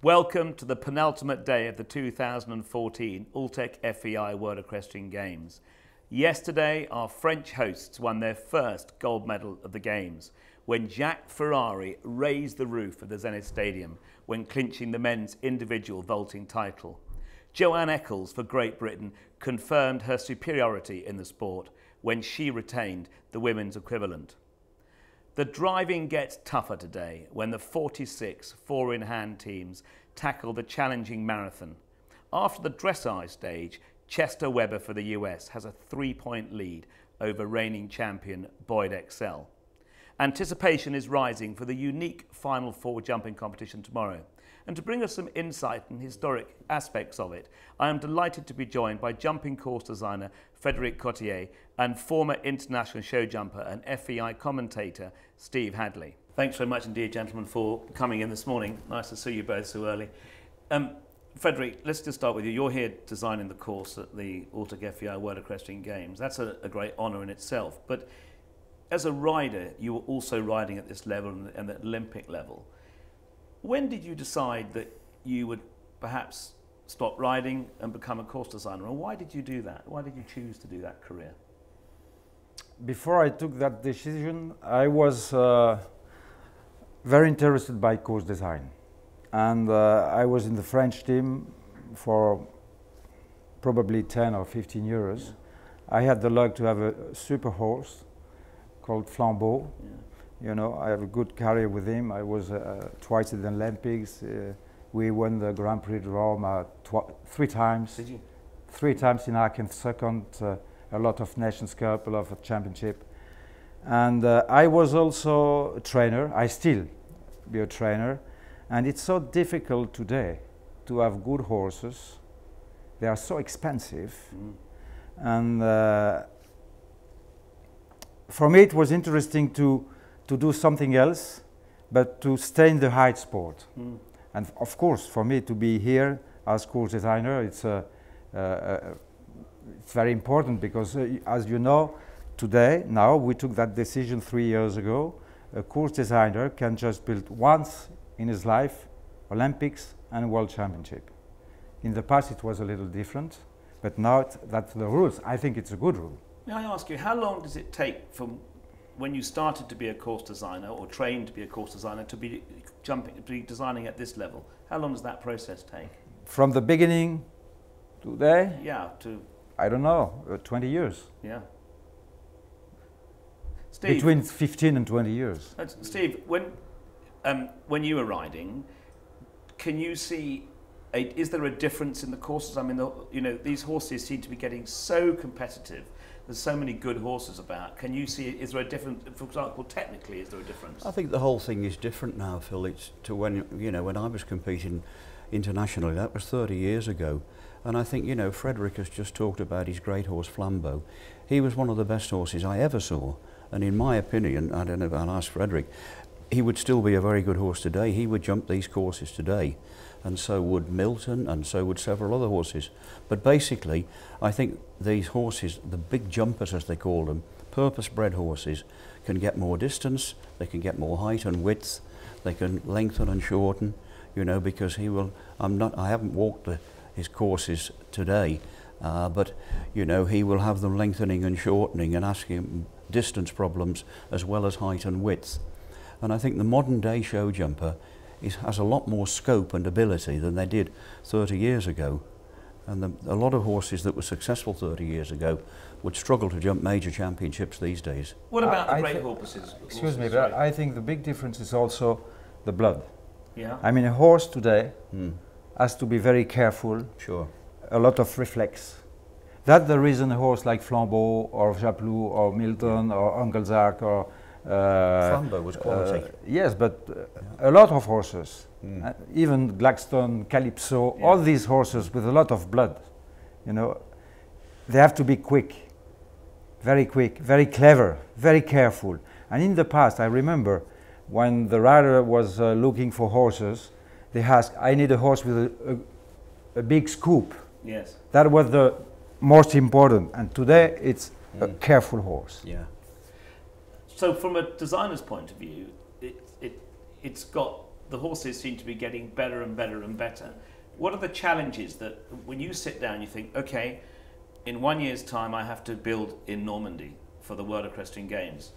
Welcome to the penultimate day of the 2014 Alltech FEI World Equestrian Games. Yesterday, our French hosts won their first gold medal of the Games when Jacques Ferrari raised the roof of the Zenith Stadium when clinching the men's individual vaulting title. Joanne Eccles for Great Britain confirmed her superiority in the sport when she retained the women's equivalent. The driving gets tougher today when the 46 four-in-hand teams tackle the challenging marathon. After the dressage stage, Chester Webber for the US has a 3-point lead over reigning champion Boyd Excel. Anticipation is rising for the unique Final Four jumping competition tomorrow. And to bring us some insight and historic aspects of it, I am delighted to be joined by jumping course designer Frédérique Cottier and former international show jumper and FEI commentator Steve Hadley. Thanks very much indeed, gentlemen, for coming in this morning. Nice to see you both so early. Frédérique, let's just start with you. You're here designing the course at the Alltech FEI World Equestrian Games. That's a great honour in itself. But as a rider, you were also riding at this level and at Olympic level. When did you decide that you would perhaps stop riding and become a course designer? And why did you do that? Why did you choose to do that career? Before I took that decision, I was very interested by course design. And I was in the French team for probably 10 or 15 years. Yeah. I had the luck to have a super horse called Flambeau. Yeah. You know, I have a good career with him. I was twice at the Olympics. We won the Grand Prix de Rome 3 times. Did you? 3 times in Aachen, second, a lot of Nations Cup, a lot of championship. And I was also a trainer. I still be a trainer. And it's so difficult today to have good horses. They are so expensive. And for me, it was interesting to do something else, but to stay in the height sport. And of course, for me to be here as course designer, it's very important because, as you know, now we took that decision 3 years ago. A course designer can just build once in his life, Olympics and World Championship. In the past, it was a little different, but now that's the rules. I think it's a good rule. May I ask you, how long does it take from when you started to be a course designer or trained to be a course designer to be designing at this level? How long does that process take? From the beginning to today? Yeah, to... I don't know, 20 years. Yeah. Steve, between 15 and 20 years. Steve, when you were riding, can you see, is there a difference in the courses? I mean, you know, these horses seem to be getting so competitive. There's so many good horses about. Can you see, is there a difference, for example, technically, is there a difference? I think the whole thing is different now, Phil. It's to when, you know, when I was competing internationally, that was 30 years ago. And I think, you know, Frédérique has just talked about his great horse Flambeau. He was one of the best horses I ever saw. And in my opinion, I don't know if I'll ask Frédérique, he would still be a very good horse today. He would jump these courses today. And so would Milton, and so would several other horses. But basically, I think these horses, the big jumpers as they call them, purpose-bred horses, can get more distance, they can get more height and width, they can lengthen and shorten, you know, because he will, I haven't walked his courses today, but, you know, he will have them lengthening and shortening and asking him distance problems as well as height and width. And I think the modern day show jumper has a lot more scope and ability than they did 30 years ago. And a lot of horses that were successful 30 years ago would struggle to jump major championships these days. What about the great horses? Excuse me, but I think the big difference is also the blood. Yeah. I mean, a horse today has to be very careful. Sure. A lot of reflex. That's the reason a horse like Flambeau or Japlou or Milton or Uncle Zac or Flambeau was quality. Yes, but a lot of horses, even Gladstone, Calypso, all these horses with a lot of blood, you know, they have to be quick, very clever, very careful. And in the past, I remember when the rider was looking for horses, they asked, I need a horse with a big scoop. Yes. That was the most important. And today, it's a careful horse. Yeah. So from a designer's point of view, it's got the horses seem to be getting better and better and better. What are the challenges that when you sit down you think, okay, in 1 year's time I have to build in Normandy for the World Equestrian Games?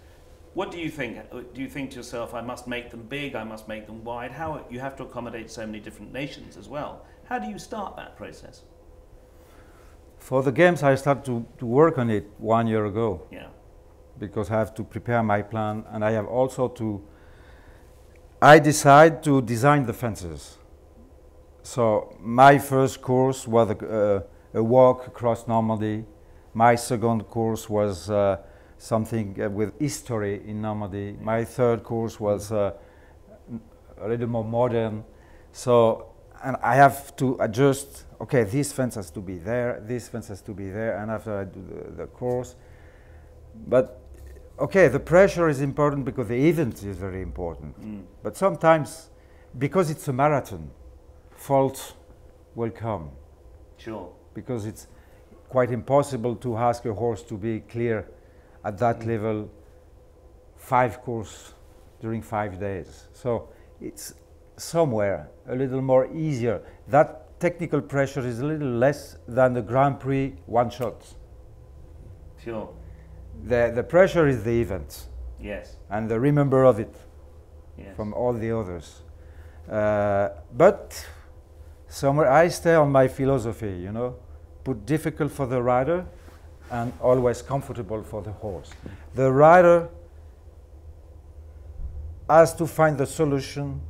What do you think? Do you think to yourself, I must make them big, I must make them wide? How you have to accommodate so many different nations as well. How do you start that process? For the games, I started to work on it 1 year ago. Yeah. Because I have to prepare my plan, and I have also to. I decide to design the fences. So my first course was a walk across Normandy. My second course was something with history in Normandy. My third course was a little more modern. So, and I have to adjust, okay, this fence has to be there, this fence has to be there, and after I do the course. But, okay, the pressure is important because the event is very important. But sometimes, because it's a marathon, faults will come. Sure. Because it's quite impossible to ask a horse to be clear at that level 5 courses during 5 days. So it's somewhere a little more easier. That technical pressure is a little less than the Grand Prix one-shot. Sure. The pressure is the event. Yes. And the remember of it. Yes. From all the others. But somewhere I stay on my philosophy, you know, put difficult for the rider and always comfortable for the horse. The rider has to find the solution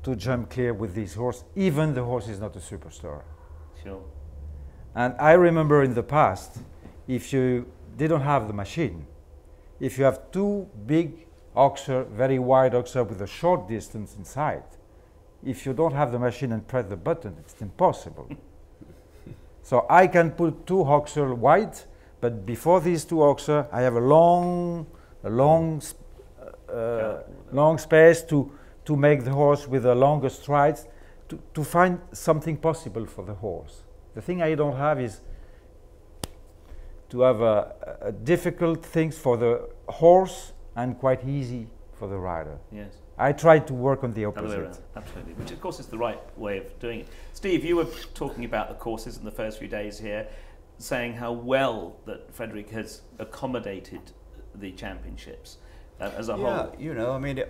to jump clear with this horse, even the horse is not a superstar. Sure. And I remember in the past, if you didn't have the machine, if you have 2 big oxer, very wide oxer with a short distance inside, if you don't have the machine and press the button, it's impossible. So I can put 2 oxer wide, but before these 2 oxer, I have a long space to make the horse with the longer strides, to find something possible for the horse. The thing I don't have is to have a difficult things for the horse and quite easy for the rider. Yes. I try to work on the opposite. Absolutely, which of course is the right way of doing it. Steve, you were talking about the courses in the first few days here, saying how well that Frédérique has accommodated the championships as a whole. Yeah, you know, I mean,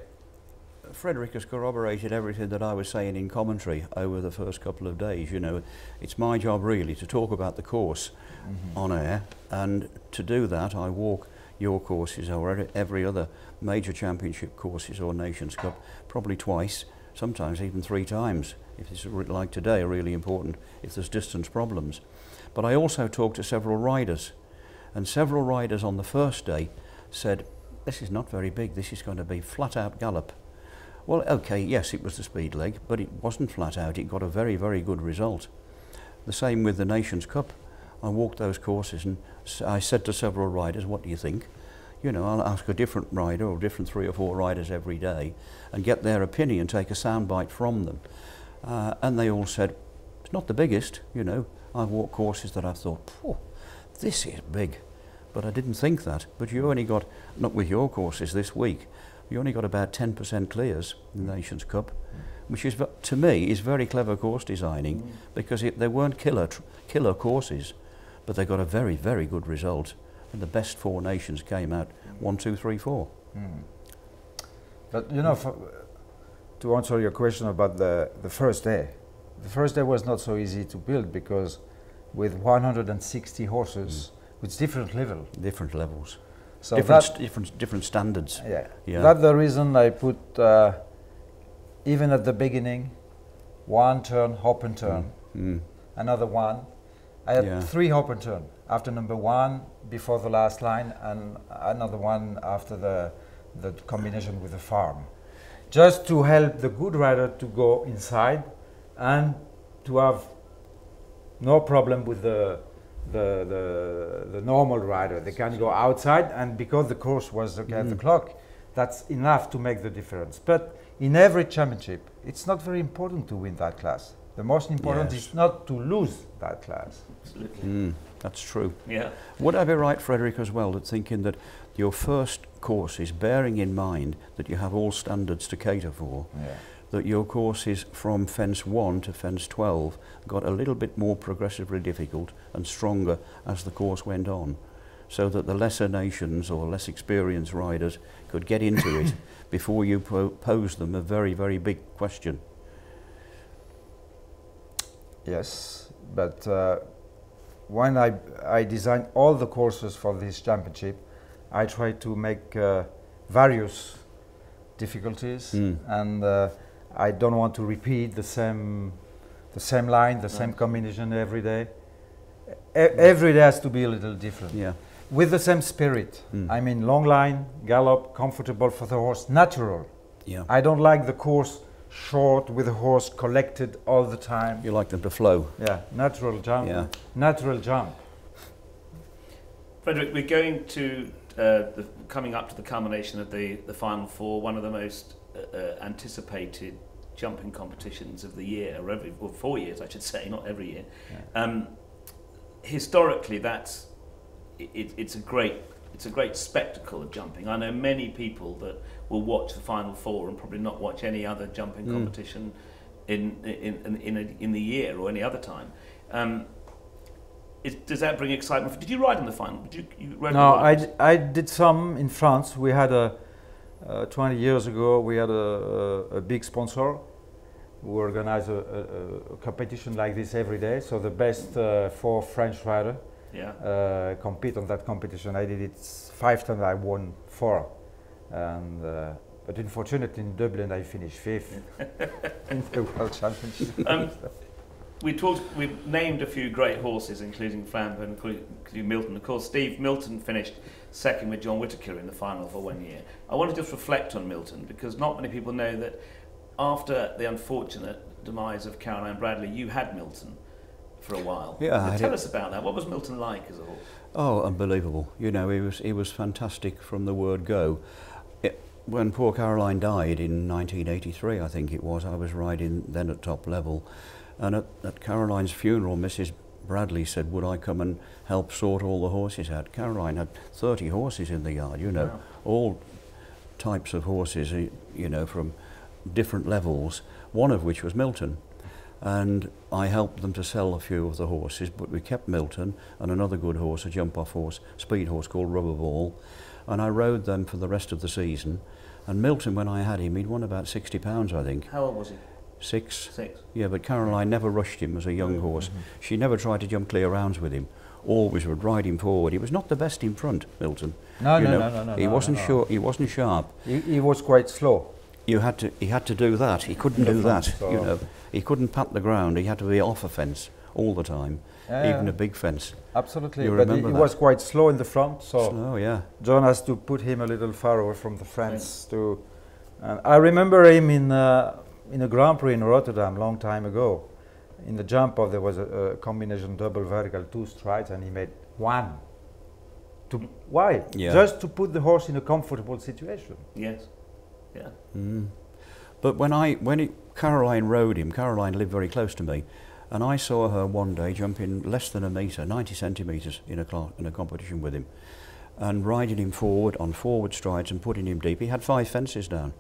Frédérique has corroborated everything that I was saying in commentary over the first couple of days. You know, it's my job really to talk about the course on air, and to do that I walk your courses or every other major championship courses or Nations Cup probably twice, sometimes even 3 times if it's like today, really important if there's distance problems. But I also talked to several riders, and several riders on the first day said, this is not very big, this is going to be flat out gallop. Well, okay, yes, it was the speed leg, but it wasn't flat out, it got a very, very good result. The same with the Nations Cup. I walked those courses and I said to several riders, what do you think? You know, I'll ask a different rider or different 3 or 4 riders every day and get their opinion, take a soundbite from them. And they all said, it's not the biggest, you know. I've walked courses that I thought, this is big. But I didn't think that. But you only got, not with your courses this week, you only got about 10% clears in the Nations Cup, which is, to me, is very clever course designing because they weren't killer courses, but they got a very, very good result. And the best 4 nations came out 1, 2, 3, 4. But you know, to answer your question about the first day was not so easy to build because with 160 horses with different levels. So different standards. Yeah. That's the reason I put even at the beginning 1 turn, hop and turn, another 1. I had 3 hop and turn after number 1 before the last line and another 1 after the combination with the farm. Just to help the good rider to go inside and to have no problem with the normal rider. They can go outside, and because the course was at the clock, that's enough to make the difference. But in every championship, it's not very important to win that class. The most important is not to lose that class. Absolutely. That's true. Yeah. Would I be right, Frédérique, as well, that thinking that your first course is bearing in mind that you have all standards to cater for, that your courses from fence 1 to fence 12 got a little bit more progressively difficult and stronger as the course went on, so that the lesser nations or less experienced riders could get into it before you posed them a very, very big question. Yes, but when I designed all the courses for this championship, I tried to make various difficulties, and I don't want to repeat the same line, the same combination every day. Every day has to be a little different. Yeah. With the same spirit. I mean, long line, gallop, comfortable for the horse, natural. Yeah. I don't like the course short with the horse collected all the time. You like them to flow. Yeah, natural jump. Yeah. Natural jump. Frédérique, we're going to coming up to the culmination of the Final Four, one of the most anticipated jumping competitions of the year, or 4 years, I should say, not every year. Yeah. Historically, it's a great spectacle of jumping. I know many people that will watch the Final Four and probably not watch any other jumping competition in the year or any other time. Does that bring excitement? Did you ride in the final? No, I did some in France. We had 20 years ago, we had a big sponsor who organized a competition like this every day. So the best 4 French riders compete on that competition. I did it 5 times, I won 4. And, but unfortunately in Dublin I finished 5th in the World Championship. We've named a few great horses, including Flambeau and including Milton. Of course, Steve Milton finished second with John Whittaker in the final for 1 year. I want to just reflect on Milton, because not many people know that after the unfortunate demise of Caroline Bradley, you had Milton for a while. Yeah, tell us about that. What was Milton like as a horse? Oh, unbelievable. You know, he was fantastic from the word go. When poor Caroline died in 1983, I think it was, I was riding then at top level. And at Caroline's funeral, Mrs. Bradley said, would I come and help sort all the horses out? Caroline had 30 horses in the yard, you know, wow. All types of horses, you know, from different levels, one of which was Milton. And I helped them to sell a few of the horses, but we kept Milton and another good horse, a jump-off horse, speed horse called Rubber Ball, and I rode them for the rest of the season. And Milton, when I had him, he'd won about 60 pounds, I think. How old was he? 6. 6. Yeah, but Caroline never rushed him as a young horse. She never tried to jump clear rounds with him. Always would ride him forward. He was not the best in front, Milton. No. He wasn't sure. He wasn't sharp. He was quite slow. He had to do that. He couldn't do that. You know, he couldn't pat the ground. He had to be off a fence all the time, even a big fence. Absolutely, but he was quite slow in the front. So slow, yeah. John has to put him a little far away from the fence. I remember him in a Grand Prix in Rotterdam long time ago. In the jump off there was a combination double vertical 2 strides and he made 1. Why? Yeah. Just to put the horse in a comfortable situation. Yes. Yeah. But when Caroline rode him, Caroline lived very close to me, and I saw her one day jumping less than a metre, 90 centimetres in a competition with him, and riding him forward on forward strides and putting him deep. He had 5 fences down.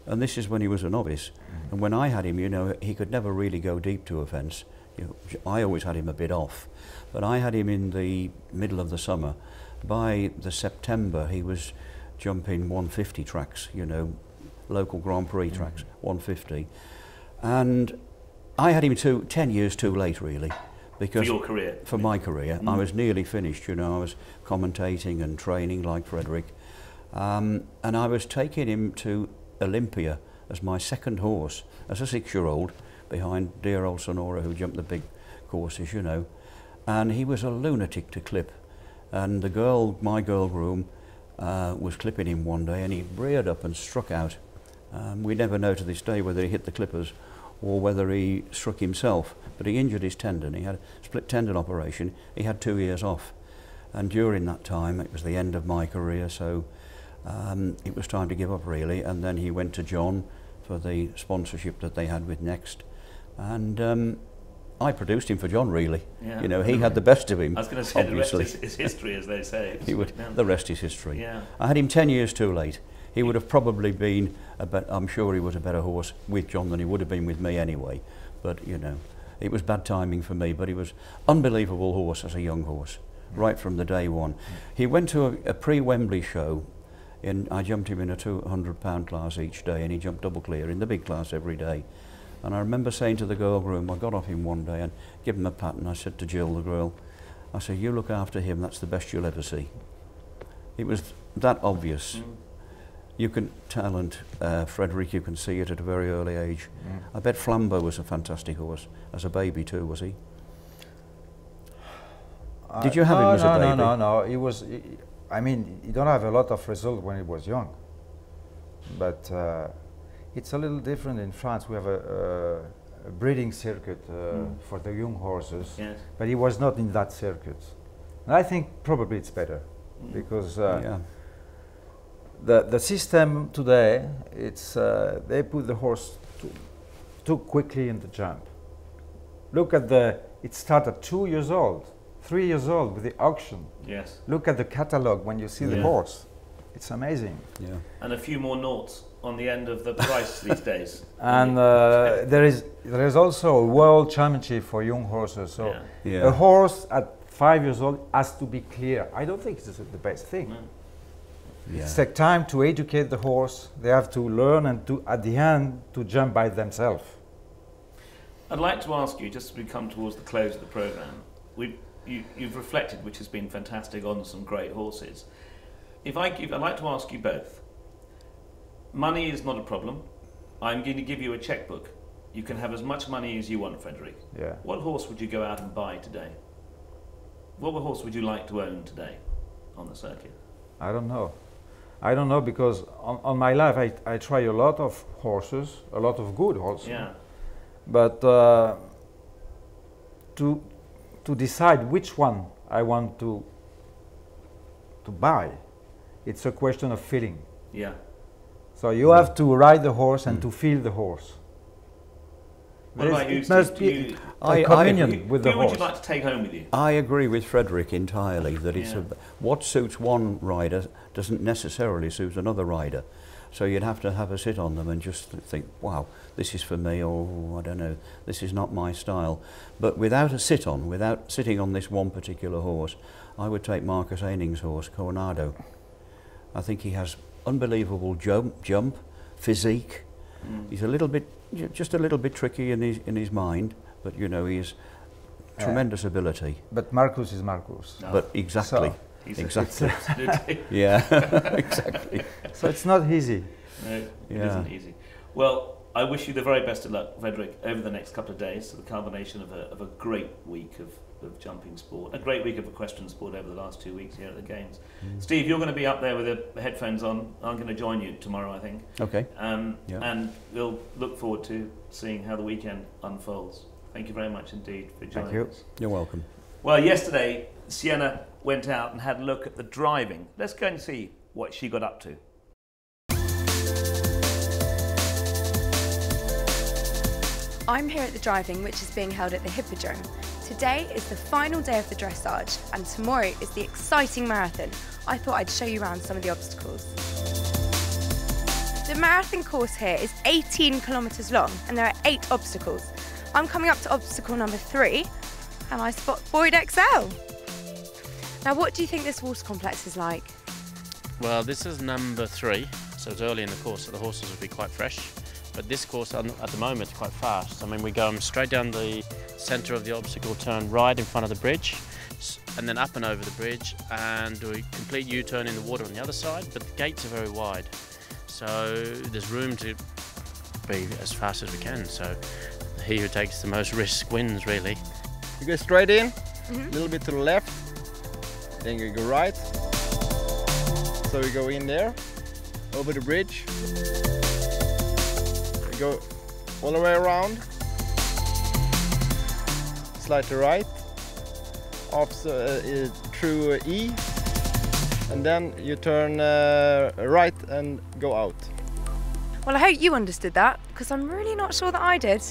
And this is when he was a novice. And when I had him, you know, he could never really go deep to a fence. You know, I always had him a bit off. But I had him in the middle of the summer. By the September, he was jumping 150 tracks, you know, local Grand Prix tracks, 150. And I had him 10 years too late, really. Because for your career? For my career. I was nearly finished, you know. I was commentating and training like Frédérique. And I was taking him to Olympia as my second horse, as a 6-year-old, behind dear old Sonora, who jumped the big courses, you know. And he was a lunatic to clip. And my girl groom, was clipping him one day, and he reared up and struck out. We never know to this day whether he hit the clippers or whether he struck himself, but he injured his tendon. He had a split tendon operation. He had 2 years off. And during that time, it was the end of my career, so it was time to give up, really. And then he went to John for the sponsorship that they had with Next. And I produced him for John, really. Yeah. You know, he had the best of him. I was going to say, obviously. the rest is history, as they say. The rest is history. Yeah. I had him 10 years too late. He would have probably been, I'm sure he was a better horse with John than he would have been with me anyway. But, you know, it was bad timing for me, but he was unbelievable horse as a young horse, right from the day one. He went to a pre-Wembley show. I jumped him in a 200-pound class each day, and he jumped double clear in the big class every day. And I remember saying to the girl groom, I got off him one day and gave him a pat, and I said to Jill, the girl, I said, you look after him, that's the best you'll ever see. It was that obvious. You can talent, Frédérique, you can see it at a very early age. I bet Flambeau was a fantastic horse, as a baby too, was he? Did you have him as a baby? No, he was, I mean, you don't have a lot of result when he was young. But it's a little different in France. We have a breeding circuit for the young horses, yes. But he was not in that circuit. And I think probably it's better, because the system today, it's they put the horse too quickly in the jump. Look at it started at 2 years old, 3 years old with the auction. Yes. Look at the catalogue when you see the horse. It's amazing. Yeah. And a few more noughts on the end of the price these days. And there is also a world championship for young horses. So a horse at 5 years old has to be clear. I don't think it's the best thing. No. Yeah. It takes time to educate the horse. They have to learn and at the end to jump by themselves. I'd like to ask you, just as we come towards the close of the programme, you've reflected, which has been fantastic, on some great horses. I'd like to ask you both. Money is not a problem. I'm going to give you a checkbook. You can have as much money as you want, Frédérique. Yeah. What horse would you go out and buy today? What horse would you like to own today on the circuit? I don't know. I don't know, because on my life I try a lot of horses, a lot of good horses. Yeah. But to decide which one I want to buy, it's a question of feeling. Yeah. So you have to ride the horse and to feel the horse. What about you, it must be a communion with the horse. Who would you like to take home with you? I agree with Frédérique entirely that it's what suits one rider doesn't necessarily suit another rider. So you'd have to have a sit on them and just think, wow, this is for me, or I don't know, this is not my style. But without a sit on, without sitting on this one particular horse, I would take Marcus Eining's horse, Coronado. I think he has unbelievable jump, physique. He's just a little bit tricky in his mind, but you know, he has tremendous ability. But Marcus is Marcus. No. But exactly. So exactly. Absolutely. Yeah, exactly. So it's not easy. No, it isn't easy. Well, I wish you the very best of luck, Frédérique, over the next couple of days. So the culmination of a great week of jumping sport, a great week of equestrian sport over the last 2 weeks here at the Games. Steve, you're going to be up there with the headphones on. I'm going to join you tomorrow, I think. Okay. And we'll look forward to seeing how the weekend unfolds. Thank you very much indeed for joining us. You're welcome. Well, yesterday, Sienna went out and had a look at the driving. Let's go and see what she got up to. I'm here at the driving, which is being held at the hippodrome. Today is the final day of the dressage, and tomorrow is the exciting marathon. I thought I'd show you around some of the obstacles. The marathon course here is 18 kilometres long, and there are 8 obstacles. I'm coming up to obstacle number 3, and I spot Boyd XL. Now, what do you think this horse complex is like? Well, this is number 3, so it's early in the course, so the horses will be quite fresh. But this course at the moment is quite fast. I mean, we go straight down the centre of the obstacle, turn right in front of the bridge, and then up and over the bridge, and do a complete U-turn in the water on the other side, but the gates are very wide. So there's room to be as fast as we can. So he who takes the most risk wins, really. You go straight in, a little bit to the left, then you go right. So we go in there, over the bridge. Go all the way around, slide to right, off through E, and then you turn right and go out. Well, I hope you understood that, because I'm really not sure that I did.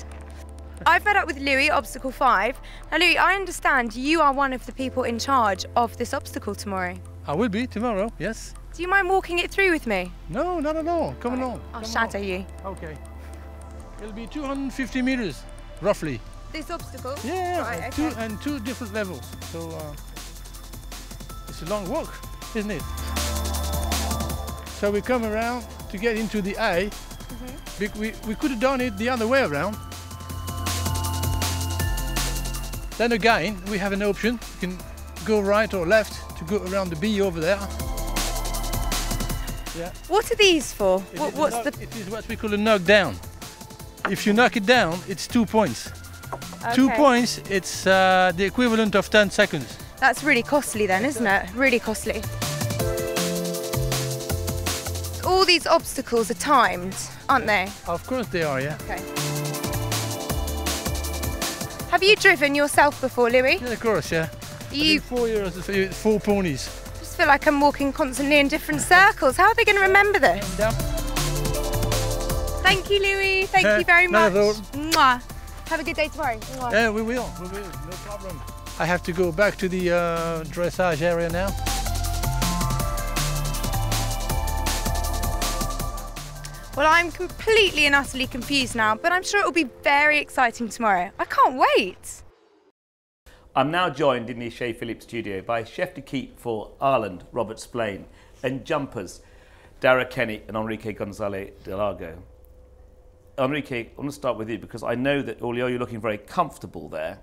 I've met up with Louis, obstacle 5. Now Louis, I understand you are one of the people in charge of this obstacle tomorrow. I will be tomorrow, yes. Do you mind walking it through with me? No, not at all. Come along. I'll Come shadow along. you. Okay. It'll be 250 meters, roughly. This obstacle? Yeah, Right, okay. two different levels. So it's a long walk, isn't it? So we come around to get into the A. We could have done it the other way around. Then again, we have an option. You can go right or left to go around the B over there. Yeah. What are these for? It is what we call a knockdown. If you knock it down, it's 2 points. Okay. 2 points, it's the equivalent of 10 seconds. That's really costly then, isn't it? Really costly. All these obstacles are timed, aren't they? Of course they are, yeah. Okay. Have you driven yourself before, Louis? Yeah, of course, yeah. You 4 years, 4 ponies. just feel like I'm walking constantly in different circles. How are they going to remember this? Thank you, Louis. Thank you very much. Mwah. Have a good day tomorrow. Mwah. Yeah, we will, no problem. I have to go back to the dressage area now. Well, I'm completely and utterly confused now, but I'm sure it will be very exciting tomorrow. I can't wait. I'm now joined in the Chez Philippe studio by Chef de Keep for Ireland, Robert Splaine, and jumpers, Darragh Kenny and Enrique Gonzalez de Darragh. Enrique, I want to start with you because I know that although you're looking very comfortable there,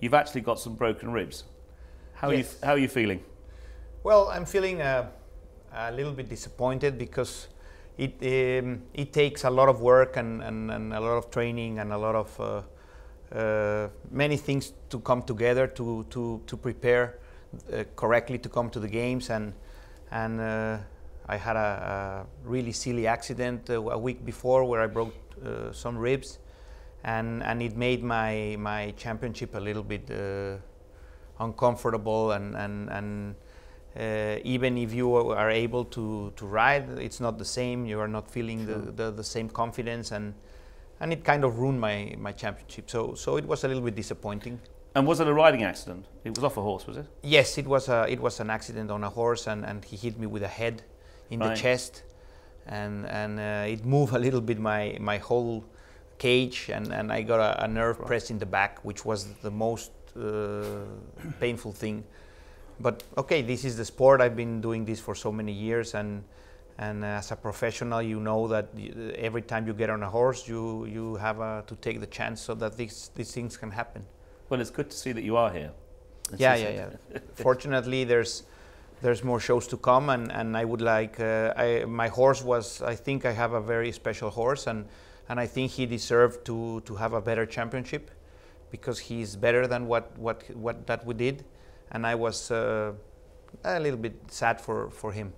you've actually got some broken ribs. How are you feeling? Well, I'm feeling a little bit disappointed because it takes a lot of work and a lot of training and a lot of many things to come together to prepare correctly to come to the games, and I had a really silly accident a week before where I broke some ribs, and it made my championship a little bit uncomfortable, and even if you are able to ride, it's not the same. You are not feeling the same confidence, and it kind of ruined my championship. So it was a little bit disappointing. And was it a riding accident? It was off a horse, was it? Yes, it was an accident on a horse, and he hit me with a head in the chest, and it moved a little bit my whole cage, and I got a nerve press in the back, which was the most painful thing. But okay, this is the sport. I've been doing this for so many years, and as a professional, you know that every time you get on a horse, you have to take the chance so that these things can happen. Well, it's good to see that you are here. Yeah. Fortunately, there's more shows to come, and I would like my horse was. I think I have a very special horse, and I think he deserved to have a better championship because he's better than what that we did. And I was a little bit sad for him.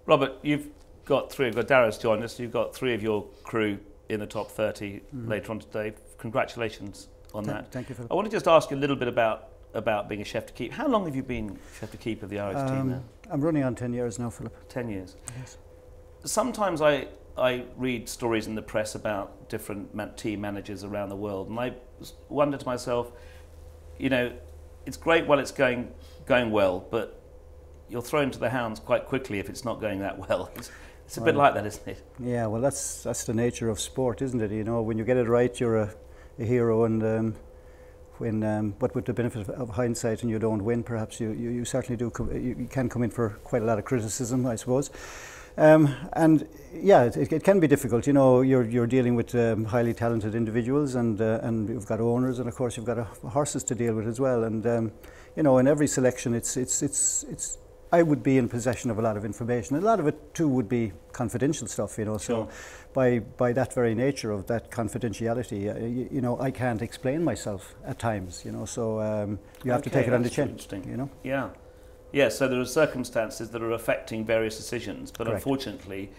Robert, you've got Darragh's joined us, you've got 3 of your crew in the top 30 later on today. Congratulations on that. Thank you, Philip. I want to just ask you a little bit about being a chef de keep. How long have you been chef de keep of the Irish team now? I'm running on 10 years now, Philip. 10 years. Yes. Sometimes I read stories in the press about different team managers around the world, and I wonder to myself, it's great while it's going well, but you're thrown to the hounds quite quickly if it's not going that well. It's a bit like that, isn't it? Yeah, well, that's the nature of sport, isn't it? When you get it right, you're a hero, and but with the benefit of hindsight and you don't win, perhaps you certainly do. You can come in for quite a lot of criticism, I suppose. And yeah, it can be difficult. You're dealing with highly talented individuals, and you've got owners, and of course you've got horses to deal with as well. And in every selection, it's I would be in possession of a lot of information. A lot of it too would be confidential stuff. So by that very nature of that confidentiality, I can't explain myself at times. So you have to take it on the chin. Yeah. Yeah, so there are circumstances that are affecting various decisions, but Correct. Unfortunately,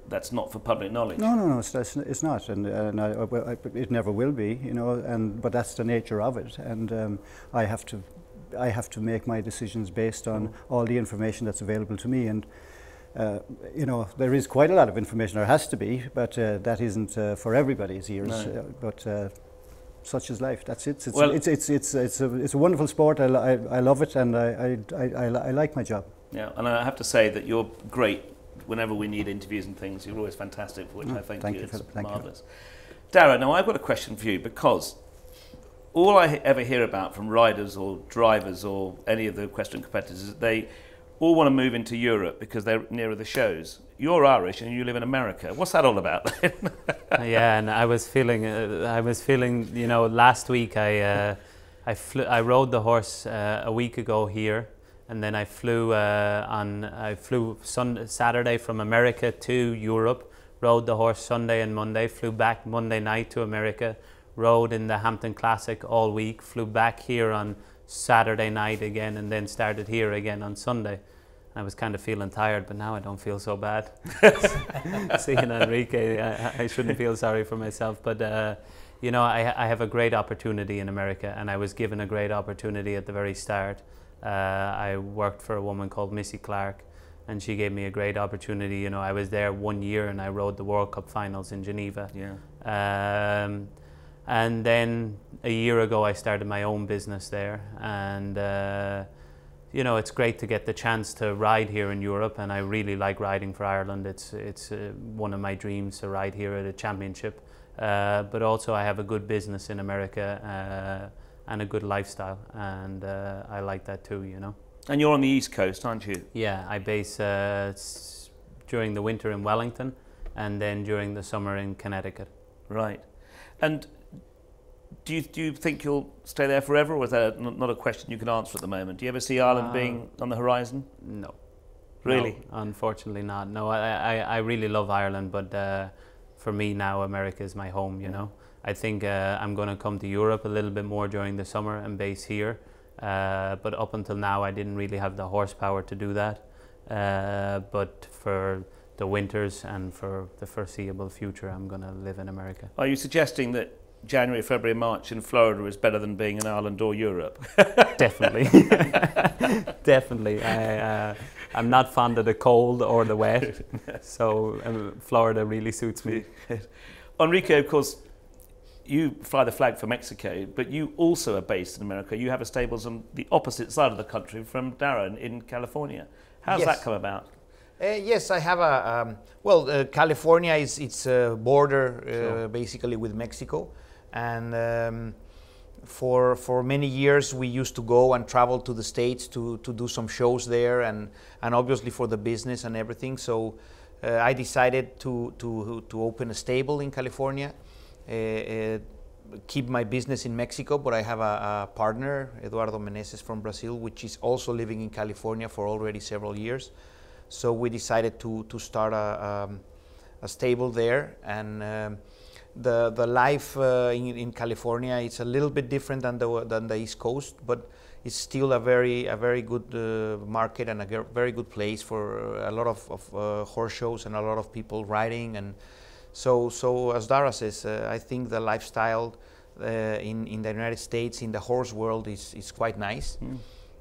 that's not for public knowledge. No, it's not, and it never will be, but that's the nature of it, and I have to make my decisions based on all the information that's available to me, and there is quite a lot of information, there has to be, but that isn't for everybody's ears. No. But such is life. That's it. It's a wonderful sport. I love it, and I like my job. Yeah, and I have to say that you're great whenever we need interviews and things. You're always fantastic, for which I thank you. It's marvellous. Darragh, now I've got a question for you, because all I ever hear about from riders or drivers or any of the equestrian competitors is that they all want to move into Europe because they're nearer the shows. You're Irish and you live in America. What's that all about? Yeah, and I was feeling, you know, last week I rode the horse a week ago here, and then I flew Saturday from America to Europe, rode the horse Sunday and Monday, flew back Monday night to America, rode in the Hampton Classic all week, flew back here on Saturday night again, and then started here again on Sunday. I was kind of feeling tired, but now I don't feel so bad. Seeing Enrique, I shouldn't feel sorry for myself, but you know, I have a great opportunity in America, and I was given a great opportunity at the very start. I worked for a woman called Missy Clark, and she gave me a great opportunity. You know, I was there 1 year and I rode the World Cup finals in Geneva. Yeah. And then a year ago I started my own business there, and you know, it's great to get the chance to ride here in Europe, and I really like riding for Ireland. It's one of my dreams to ride here at a championship, but also I have a good business in America and a good lifestyle, and I like that too, you know. And you're on the East Coast, aren't you? Yeah, I base during the winter in Wellington, and then during the summer in Connecticut. Right. And do you think you'll stay there forever, or is that not a question you can answer at the moment? Do you ever see Ireland being on the horizon? No. Really? No, unfortunately not. No, I really love Ireland, but for me now America is my home, you know. I think I'm going to come to Europe a little bit more during the summer and base here. But up until now I didn't really have the horsepower to do that. But for the winters and for the foreseeable future, I'm going to live in America. Are you suggesting that January, February, March in Florida is better than being in Ireland or Europe? Definitely. Definitely. I'm not fond of the cold or the wet, so Florida really suits me. Enrique, of course, you fly the flag for Mexico, but you also are based in America. You have a stables on the opposite side of the country from Darragh in California. How's that come about? Yes, I have a, California it's a border basically with Mexico, and for many years we used to go and travel to the States to do some shows there, and obviously for the business and everything. So I decided to open a stable in California, keep my business in Mexico, but I have a partner, Eduardo Meneses from Brazil, which is also living in California for already several years. So we decided to start a stable there, and the life in California is a little bit different than the East Coast, but it's still a very good market and a very good place for a lot of horse shows and a lot of people riding. And so as Darragh says, I think the lifestyle in the United States, in the horse world, is quite nice.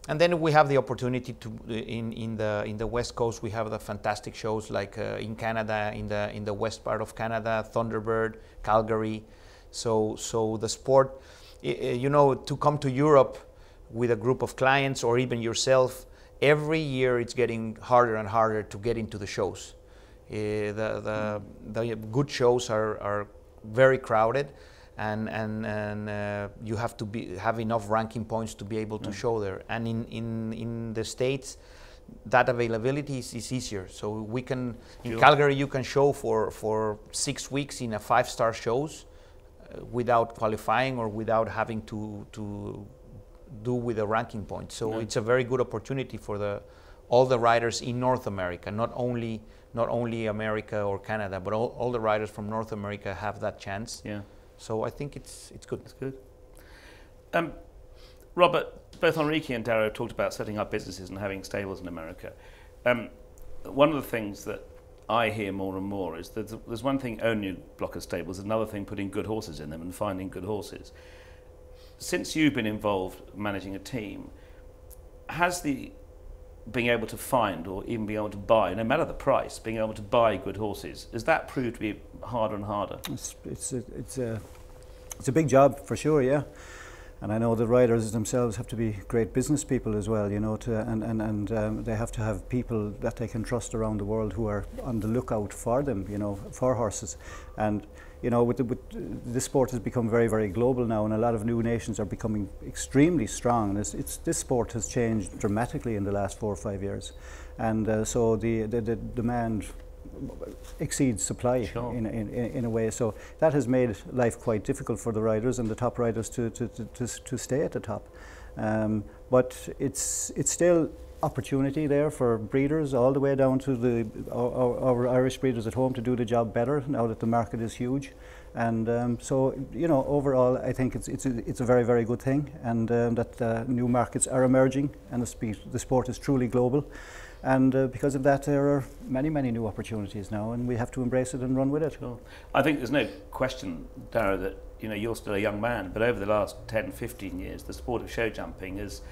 And then we have the opportunity to in the West Coast, we have the fantastic shows like in Canada, in the west part of Canada, Thunderbird, Calgary. So the sport, you know, to come to Europe with a group of clients or even yourself, every year it's getting harder and harder to get into the shows. The good shows are very crowded. And you have to have enough ranking points to be able to show there. And in the States, that availability is easier. So we can, in Calgary, you can show for 6 weeks in a 5-star shows without qualifying or without having to do with a ranking point. So it's a very good opportunity for all the riders in North America, not only America or Canada, but all the riders from North America have that chance. Yeah. So I think it's good. It's good. Robert, both Enrique and Darragh talked about setting up businesses and having stables in America. One of the things that I hear more and more is that there's one thing owning a block of stables, another thing putting good horses in them and finding good horses. Since you've been involved managing a team, has being able to find or even being able to buy, no matter the price, being able to buy good horses, has that proved to be harder and harder? It's a big job for sure, yeah. And I know the riders themselves have to be great business people as well, you know, and they have to have people that they can trust around the world who are on the lookout for them, you know, for horses. And you know, this sport has become very, very global now, and a lot of new nations are becoming extremely strong. And this sport has changed dramatically in the last 4 or 5 years, and so the demand exceeds supply. Sure. in a way. So that has made life quite difficult for the riders and the top riders to stay at the top. But it's still opportunity there for breeders all the way down to our Irish breeders at home to do the job better now that the market is huge. And so, you know, overall I think it's a very, very good thing, and that new markets are emerging, and the sport is truly global. And because of that, there are many, many new opportunities now, and we have to embrace it and run with it. Sure. I think there's no question, Darragh, that, you know, you're still a young man, but over the last 10, 15 years, the sport of show jumping has,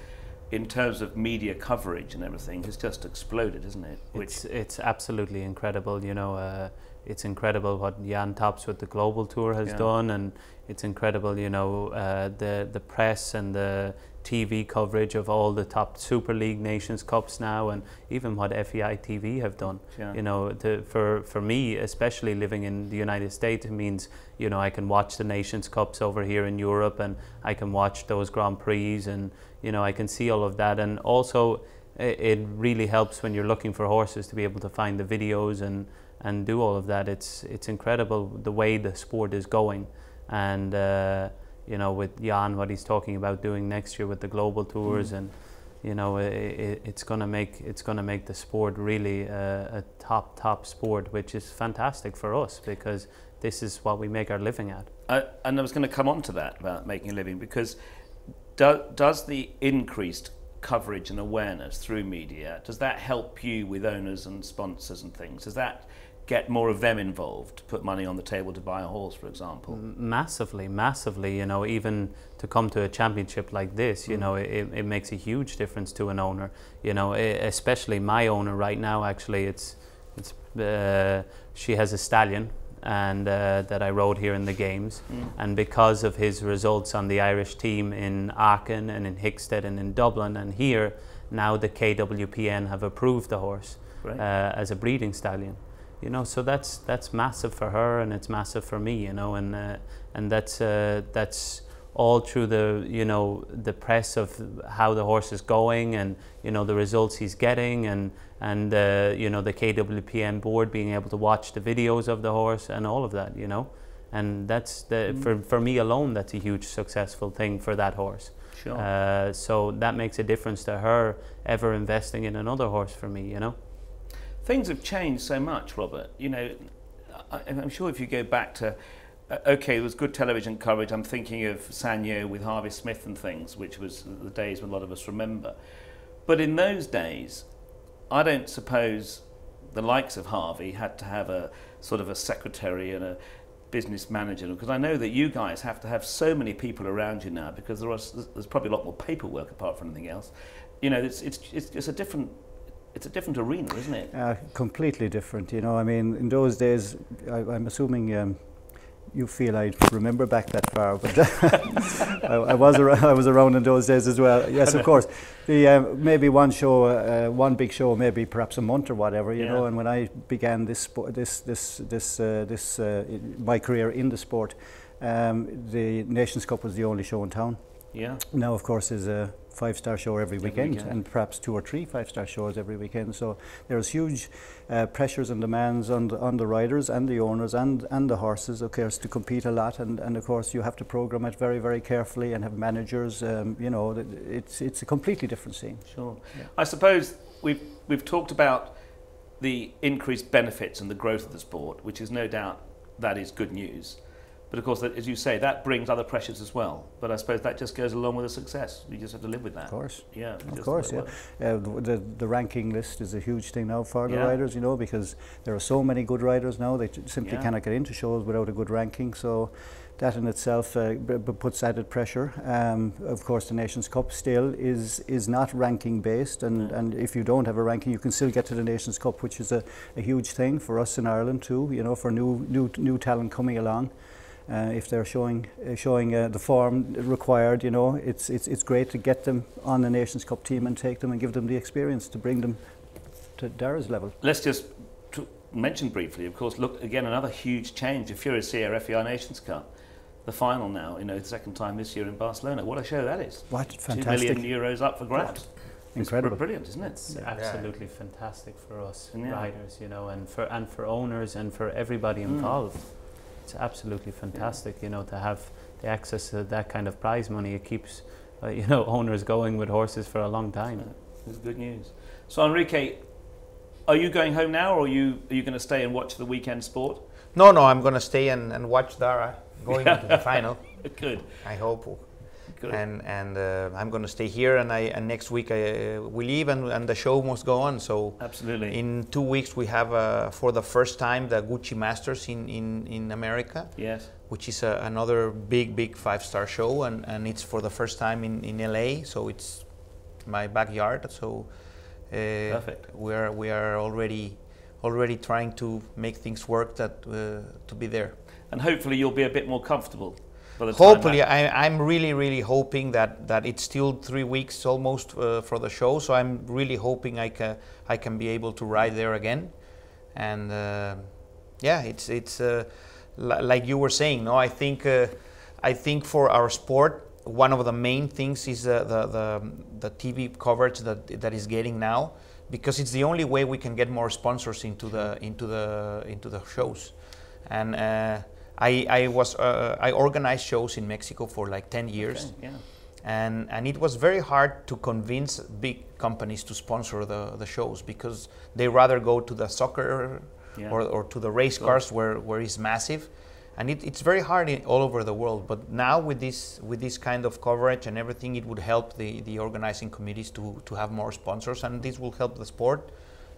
in terms of media coverage and everything, has just exploded, isn't it? It's absolutely incredible. You know, it's incredible what Jan Tops with the global tour has done, and it's incredible, you know, the press and the TV coverage of all the top Super League Nations Cups now, and even what FEI TV have done. You know, for me, especially living in the United States, it means, you know, I can watch the Nations Cups over here in Europe, and I can watch those Grand Prix, and you know, I can see all of that. And also it really helps when you're looking for horses to be able to find the videos and do all of that. It's incredible the way the sport is going, and you know, with Jan, what he's talking about doing next year with the global tours, and you know, it's gonna make the sport really a top sport, which is fantastic for us, because this is what we make our living at. And I was going to come on to that about making a living, because does the increased coverage and awareness through media, does that help you with owners and sponsors and things? Does that get more of them involved, to put money on the table to buy a horse, for example? Massively, you know, even to come to a championship like this, you know, it makes a huge difference to an owner, you know, especially my owner right now. Actually, she has a stallion, and that I rode here in the games, and because of his results on the Irish team in Aachen and in Hickstead and in Dublin and here, now the KWPN have approved the horse as a breeding stallion. You know, so that's massive for her, and it's massive for me, you know, and that's all through the, you know, the press of how the horse is going, and you know, the results he's getting, and you know, the KWPN board being able to watch the videos of the horse and all of that, you know, and that's for me alone, that's a huge successful thing for that horse. Sure. So that makes a difference to her ever investing in another horse for me, you know. Things have changed so much, Robert. You know, I'm sure if you go back to, okay, there was good television coverage. I'm thinking of Sanyo with Harvey Smith and things, which was the days when a lot of us remember. But in those days, I don't suppose the likes of Harvey had to have a sort of a secretary and a business manager, because I know that you guys have to have so many people around you now, because there's probably a lot more paperwork apart from anything else. You know, it's a different. It's a different arena, isn't it? Completely different, you know. I mean, in those days, I'm assuming you feel I remember back that far, but I was around in those days as well. Yes, of course. The maybe one show, one big show, maybe perhaps a month or whatever, you know. And when I began my career in the sport, the Nations Cup was the only show in town. Yeah. Now, of course, is a 5-star show every weekend, and perhaps 2 or 3 5-star shows every weekend. So there's huge pressures and demands on the riders and the owners and the horses, of course, to compete a lot. And of course, you have to program it very, very carefully and have managers. You know, it's a completely different scene. Sure. Yeah. I suppose we've talked about the increased benefits and the growth of the sport, which is no doubt that is good news. But of course, as you say, that brings other pressures as well. But I suppose that just goes along with the success. You just have to live with that. Of course. Yeah. Of course, yeah. The ranking list is a huge thing now for the riders, you know, because there are so many good riders now. They simply cannot get into shows without a good ranking. So that in itself puts added pressure. Of course, the Nations Cup still is not ranking based, and if you don't have a ranking, you can still get to the Nations Cup, which is a huge thing for us in Ireland too. You know, for new talent coming along. if they're showing the form required, you know, it's great to get them on the Nations Cup team and take them and give them the experience to bring them to Darragh's level. Let's just mention briefly, of course, look again, another huge change, the Furicia FEI Nations Cup. The final now, you know, the second time this year in Barcelona. What a show that is. What fantastic. €2 million up for grabs. Incredible. It's brilliant, isn't it? It's absolutely fantastic for us riders, you know, and for owners and for everybody involved. It's absolutely fantastic, you know, to have the access to that kind of prize money. It keeps, you know, owners going with horses for a long time. It's good news. So Enrique, are you going home now, or are you going to stay and watch the weekend sport? No, I'm going to stay and watch Darragh going into the final. Good. I hope. Good. And I'm going to stay here, and next week we leave, and the show must go on. So absolutely. In 2 weeks we have for the first time the Gucci Masters in America. Yes. Which is another big 5-star show, and it's for the first time in LA. So it's my backyard. So perfect. We are already trying to make things work to be there. And hopefully you'll be a bit more comfortable by the time. Hopefully, I'm really hoping that it's still 3 weeks almost for the show. So I'm really hoping I can be able to ride there again. And yeah, it's like you were saying. No, I think for our sport, one of the main things is the TV coverage that is getting now, because it's the only way we can get more sponsors into the shows. And I organized shows in Mexico for like 10 years. Okay, yeah. And it was very hard to convince big companies to sponsor the shows, because they rather go to the soccer or to the race cars where it's massive. And it's very hard all over the world. But now with this kind of coverage and everything, it would help the organizing committees to have more sponsors, and this will help the sport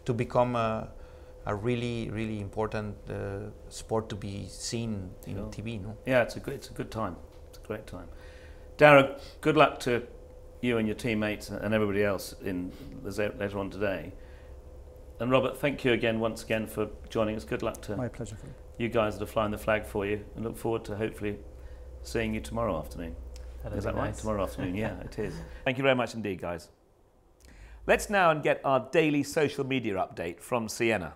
to become a really important sport to be seen in TV. No? Yeah, it's a good time. It's a great time. Darragh, good luck to you and your teammates and everybody else later on today. And Robert, thank you once again for joining us. Good luck to my pleasure. You guys that are flying the flag for you, and look forward to hopefully seeing you tomorrow afternoon. Is that right? Tomorrow afternoon, yeah, it is. Thank you very much indeed, guys. Let's now get our daily social media update from Sienna.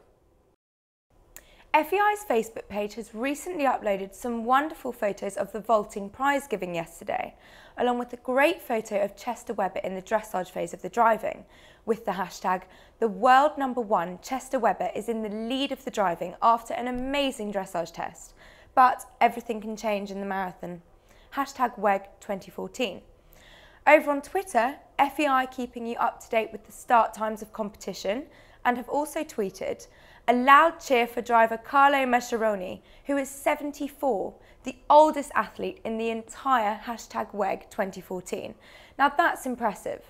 FEI's Facebook page has recently uploaded some wonderful photos of the vaulting prize giving yesterday, along with a great photo of Chester Webber in the dressage phase of the driving, with the hashtag, "The world #1 Chester Webber is in the lead of the driving after an amazing dressage test, but everything can change in the marathon." Hashtag WEG 2014. Over on Twitter, FEI keeping you up to date with the start times of competition, and have also tweeted, "A loud cheer for driver Carlo Mascheroni, who is 74, the oldest athlete in the entire hashtag WEG 2014. Now that's impressive.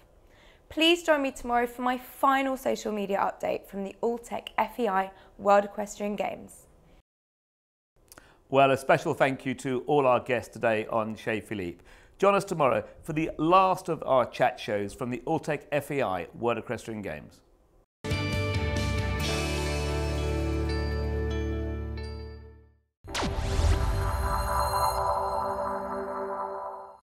Please join me tomorrow for my final social media update from the Alltech FEI World Equestrian Games. Well, a special thank you to all our guests today on Chez Philippe. Join us tomorrow for the last of our chat shows from the Alltech FEI World Equestrian Games.